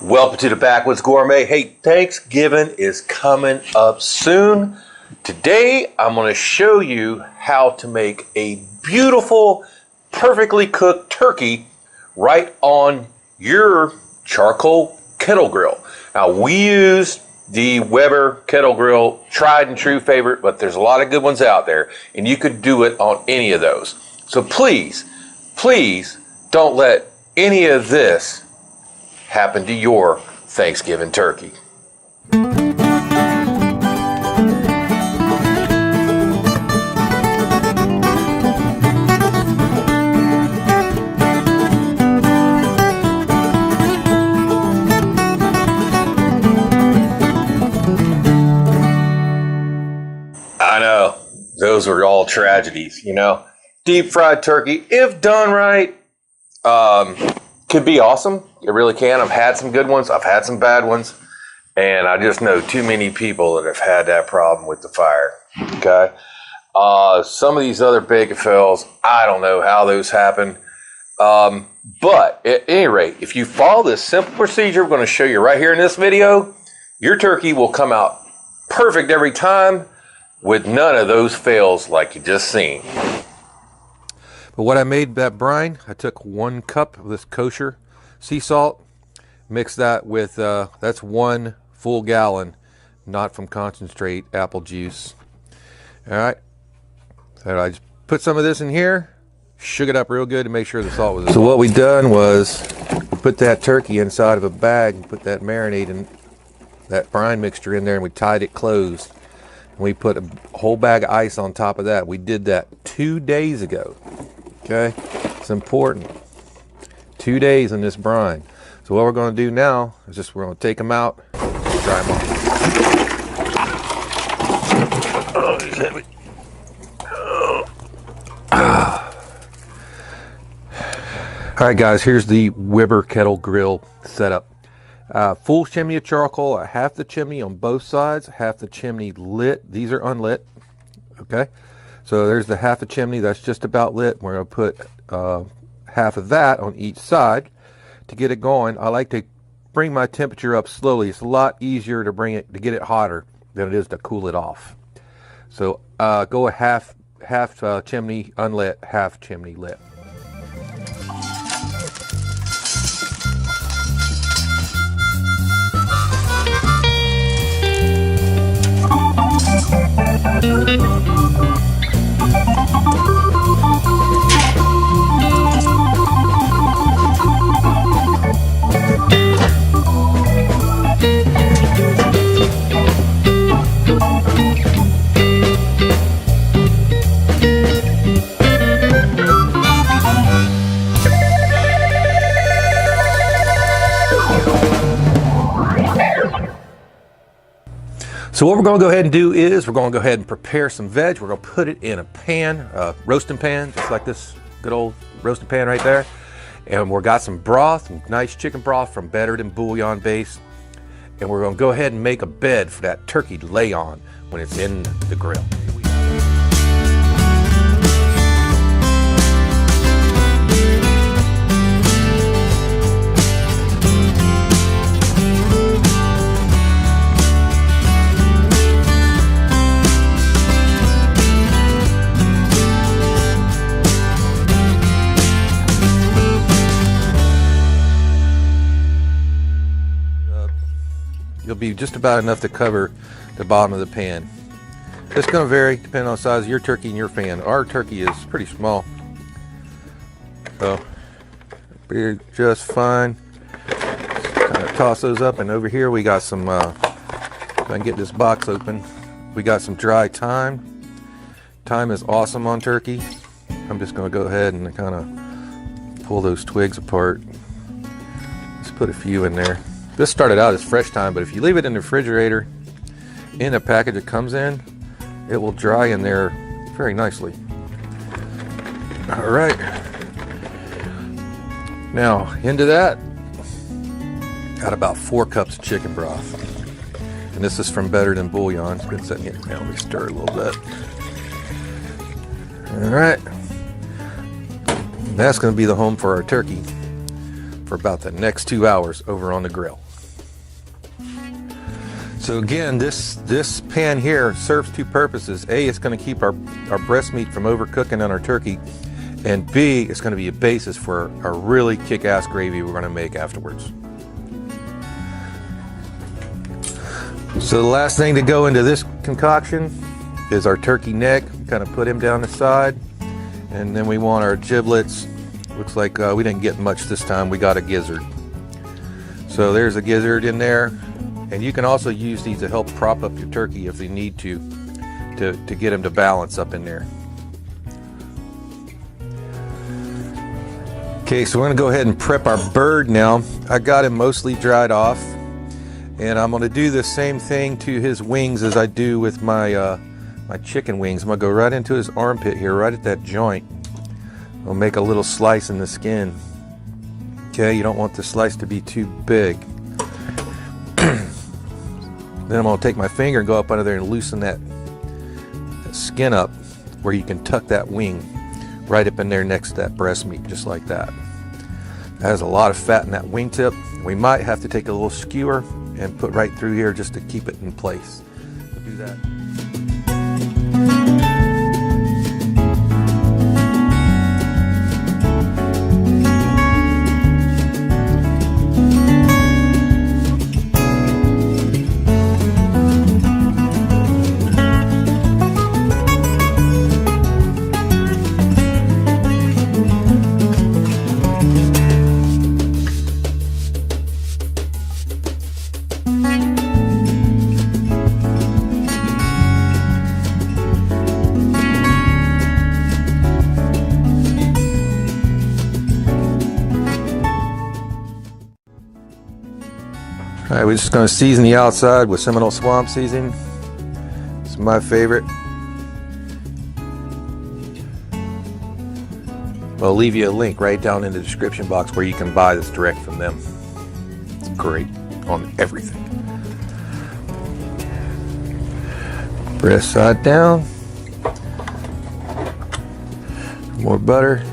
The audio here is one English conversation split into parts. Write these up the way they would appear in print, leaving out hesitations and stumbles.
Welcome to the Backwoods Gourmet. Hey, Thanksgiving is coming up soon. Today, I'm going to show you how to make a beautiful, perfectly cooked turkey right on your charcoal kettle grill. Now, we use the Weber kettle grill, tried and true favorite, but there's a lot of good ones out there, and you could do it on any of those. So please, please don't let any of this happen to your Thanksgiving turkey. I know, those are all tragedies, you know. Deep fried turkey, if done right, could be awesome. It really can. I've had some good ones. I've had some bad ones. And I just know too many people that have had that problem with the fire. Okay. Some of these other bacon fails, I don't know how those happen. But at any rate, if you follow this simple procedure, we're going to show you right here in this video, your turkey will come out perfect every time with none of those fails like you just seen. But what I made that brine, I took 1 cup of this kosher sea salt, mixed that with, that's 1 full gallon, not from concentrate, apple juice. All right, so I just put some of this in here, shook it up real good to make sure the salt was in. So what we done was, we put that turkey inside of a bag and put that marinade and that brine mixture in there, and we tied it closed. And we put a whole bag of ice on top of that. We did that 2 days ago. Okay, it's important. 2 days in this brine. So what we're going to do now is just we're going to take them out, dry them off. Oh, he's heavy. All right, guys, here's the Weber kettle grill setup. Full chimney of charcoal, half the chimney on both sides, half the chimney lit. These are unlit. Okay. So there's the half a chimney that's just about lit. We're going to put half of that on each side to get it going. I like to bring my temperature up slowly. It's a lot easier to get it hotter than it is to cool it off. So go a half chimney unlit, half chimney lit. So what we're going to go ahead and do is we're going to go ahead and prepare some veg. We're going to put it in a pan, roasting pan, just like this good old roasting pan right there. And we've got some broth, some nice chicken broth from Better Than Bouillon base. And we're going to go ahead and make a bed for that turkey to lay on when it's in the grill. It'll be just about enough to cover the bottom of the pan. It's going to vary depending on the size of your turkey and your fan. Our turkey is pretty small, so it'll be just fine. Kind of toss those up, and over here we got some, if I can get this box open, we got some dry thyme. Thyme is awesome on turkey. I'm just going to go ahead and kind of pull those twigs apart. Let's put a few in there. This started out as fresh thyme, but if you leave it in the refrigerator in a package it comes in, it will dry in there very nicely. All right. Now, into that, got about 4 cups of chicken broth. And this is from Better Than Bouillon. It's been sitting here. Now let me stir a little bit. All right. That's going to be the home for our turkey for about the next 2 hours over on the grill. So again, this pan here serves two purposes. A, it's going to keep our breast meat from overcooking on our turkey, and B, it's going to be a basis for a really kick-ass gravy we're going to make afterwards. So the last thing to go into this concoction is our turkey neck. Kind of put him down the side, and then we want our giblets. Looks like we didn't get much this time. We got a gizzard. So there's a gizzard in there, and you can also use these to help prop up your turkey if you need to get them to balance up in there. Okay, so we're gonna go ahead and prep our bird now. I got him mostly dried off, and I'm gonna do the same thing to his wings as I do with my my chicken wings. I'm gonna go right into his armpit here, right at that joint. I'll make a little slice in the skin. Okay, you don't want the slice to be too big. Then I'm going to take my finger and go up under there and loosen that skin up where you can tuck that wing right up in there next to that breast meat, just like that. It has a lot of fat in that wingtip. We might have to take a little skewer and put right through here just to keep it in place. We'll do that. All right, we're just going to season the outside with Seminole Swamp seasoning. It's my favorite. I'll leave you a link right down in the description box where you can buy this direct from them. It's great on everything. Breast side down. More butter.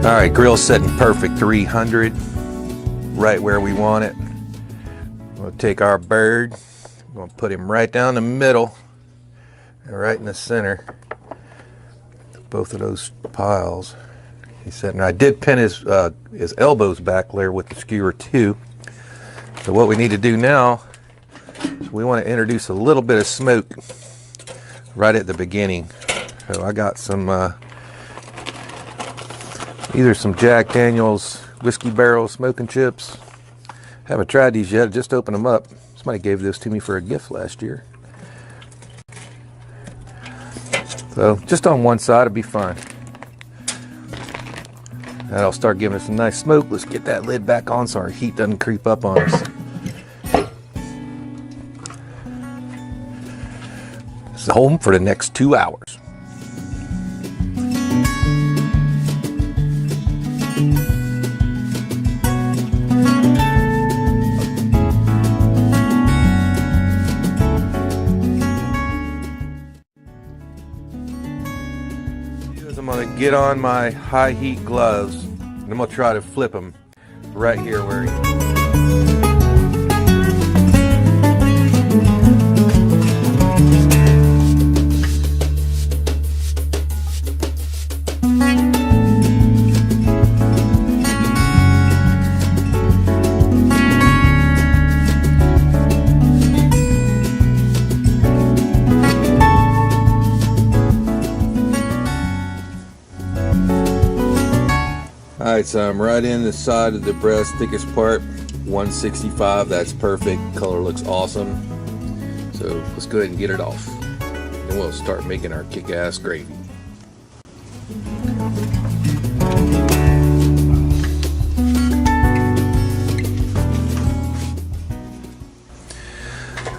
All right, grill's setting perfect, 300, right where we want it. We'll take our bird, we'll put him right down the middle, and right in the center. Both of those piles. He's sitting. I did pin his elbows back there with the skewer too. So what we need to do now is we want to introduce a little bit of smoke right at the beginning. So I got some. Either some Jack Daniel's whiskey barrel smoking chips. Haven't tried these yet, I just opened them up. Somebody gave this to me for a gift last year. So just on one side, it'll be fine. That'll start giving us a nice smoke. Let's get that lid back on so our heat doesn't creep up on us. It's home for the next 2 hours. I'm going to get on my high heat gloves and I'm going to try to flip them right here where Alright, so I'm right in the side of the breast, thickest part, 165, that's perfect, color looks awesome. So let's go ahead and get it off. And we'll start making our kick-ass gravy.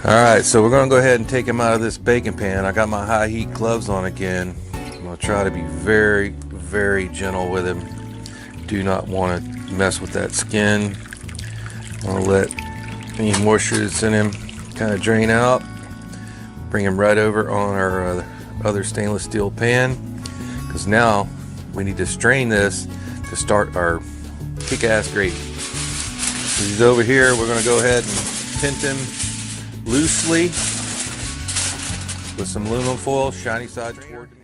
Alright, so we're going to go ahead and take them out of this baking pan. I got my high heat gloves on again. I'm going to try to be very, very gentle with him. Do not want to mess with that skin. I'm going to let any moisture that's in him kind of drain out. Bring him right over on our other stainless steel pan, because now we need to strain this to start our kick-ass gravy. So he's over here. We're going to go ahead and tint him loosely with some aluminum foil, shiny side toward the meat.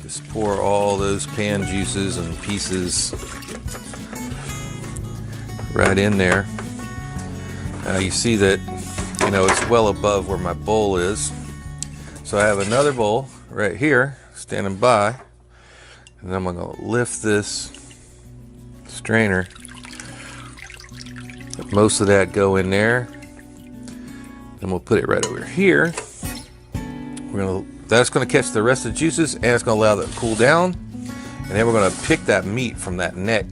Just pour all those pan juices and pieces right in there. You see that, you know, it's well above where my bowl is. So I have another bowl right here standing by, and I'm going to lift this strainer. Let most of that go in there. Then we'll put it right over here. That's going to catch the rest of the juices, and it's going to allow that to cool down. And then we're going to pick that meat from that neck,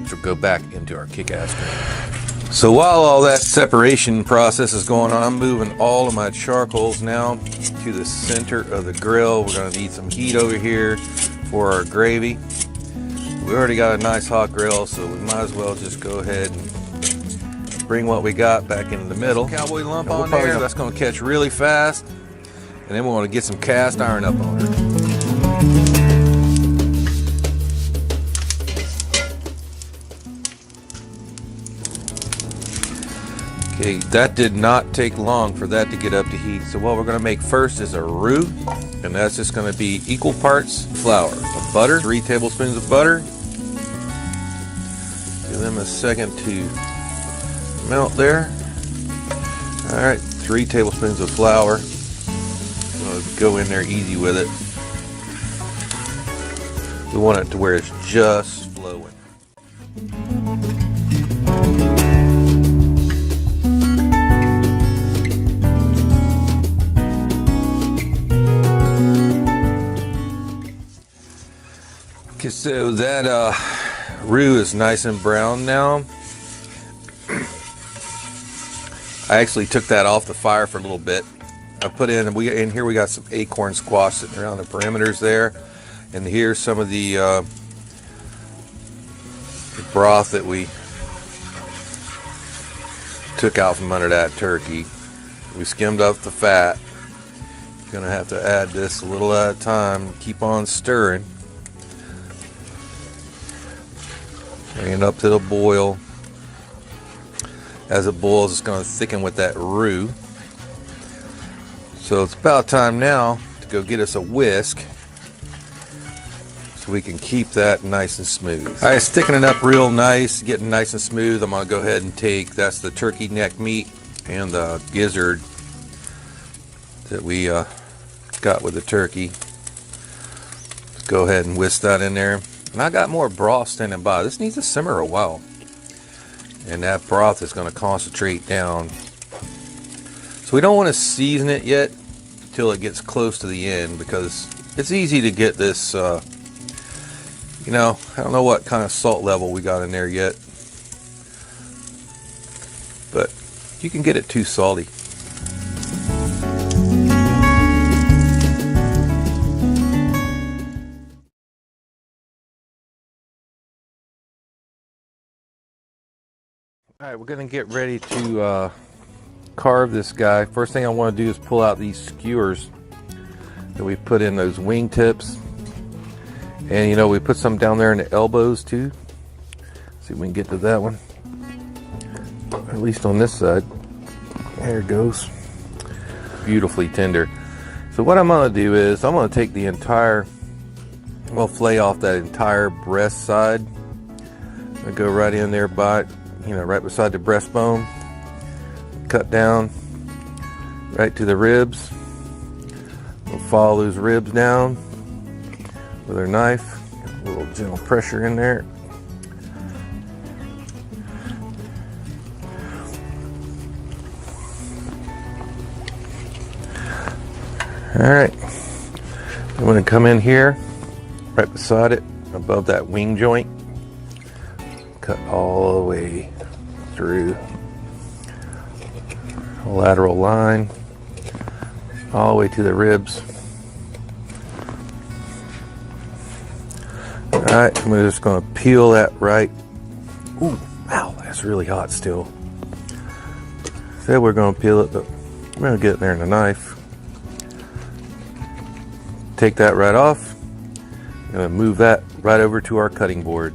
which will go back into our kick-ass gravy. So while all that separation process is going on, I'm moving all of my charcoals now to the center of the grill. We're going to need some heat over here for our gravy. We already got a nice hot grill, so we might as well just go ahead and bring what we got back into the middle. Cowboy lump on there, that's going to catch really fast. And then we want to get some cast iron up on it. Okay, that did not take long for that to get up to heat. So what we're going to make first is a roux, and that's just going to be equal parts flour of butter, 3 tablespoons of butter. Give them a second to melt there. All right, 3 tablespoons of flour. Go in there easy with it. We want it to where it's just flowing. Okay, so that roux is nice and brown now. I actually took that off the fire for a little bit. I put in here we got some acorn squash sitting around the perimeters there, and here's some of the broth that we took out from under that turkey. We skimmed up the fat. You're gonna have to add this a little at a time. Keep on stirring. Bring it up to the boil. As it boils, it's going to thicken with that roux. So it's about time now to go get us a whisk so we can keep that nice and smooth. All right, sticking it up real nice, getting nice and smooth. I'm going to go ahead and that's the turkey neck meat and the gizzard that we got with the turkey. Let's go ahead and whisk that in there. And I got more broth standing by. This needs to simmer a while. And that broth is going to concentrate down. So we don't want to season it yet until it gets close to the end, because it's easy to get this, you know, I don't know what kind of salt level we got in there yet, but you can get it too salty. All right, we're going to get ready to carve this guy. First thing I want to do is pull out these skewers that we put in those wing tips. And you know, we put some down there in the elbows too. See if we can get to that one. At least on this side. There it goes. Beautifully tender. So what I'm going to do is I'm going to take the entire, we'll flay off that entire breast side. I go right in there by, you know, right beside the breastbone. Cut down right to the ribs. We'll follow those ribs down with our knife. A little gentle pressure in there. All right. I'm going to come in here, right beside it, above that wing joint. Cut all the way through. lateral line all the way to the ribs. All right, I'm just going to peel that right. Ooh, wow, that's really hot still. Said we're going to peel it, but I'm going to get it there in a knife. Take that right off. I'm going to move that right over to our cutting board.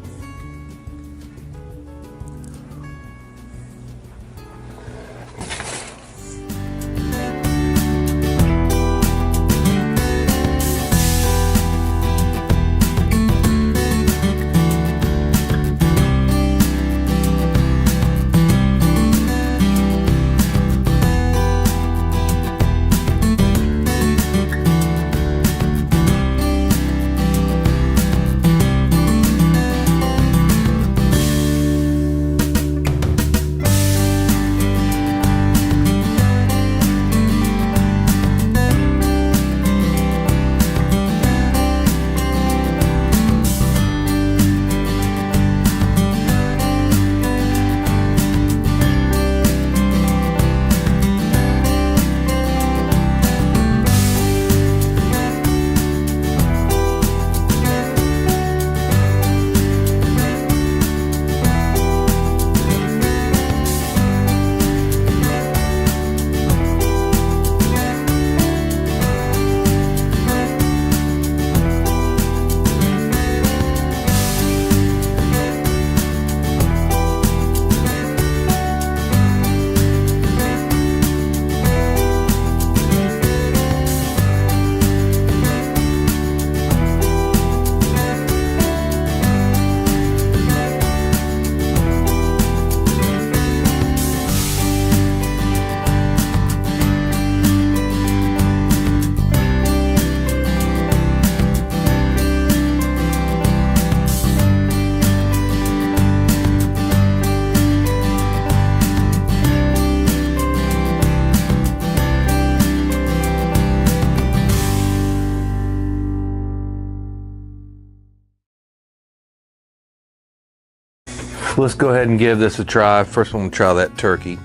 Let's go ahead and give this a try. First, I'm going to try that turkey.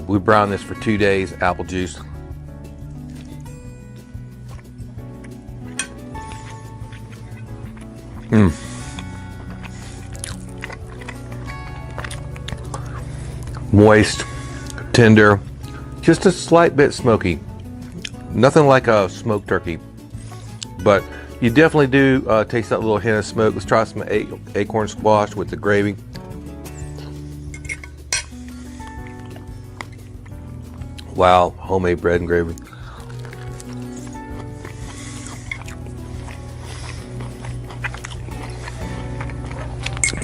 We browned this for 2 days, apple juice. Moist, tender, just a slight bit smoky. Nothing like a smoked turkey, but you definitely do taste that little hint of smoke. Let's try some acorn squash with the gravy. Wow, homemade bread and gravy.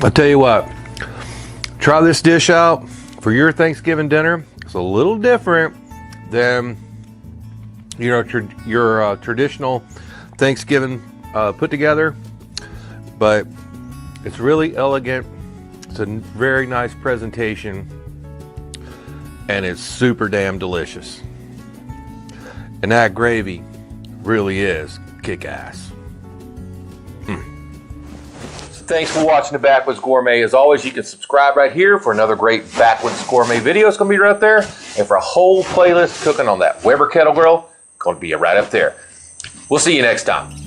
I'll tell you what, try this dish out for your Thanksgiving dinner. It's a little different than your traditional Thanksgiving put together, but it's really elegant. It's a very nice presentation, and it's super damn delicious. And that gravy really is kick-ass. Thanks for watching the Backwoods Gourmet. As always, you can subscribe right here for another great Backwoods Gourmet video. It's going to be right there. And for a whole playlist cooking on that Weber Kettle Grill, going to be right up there. We'll see you next time.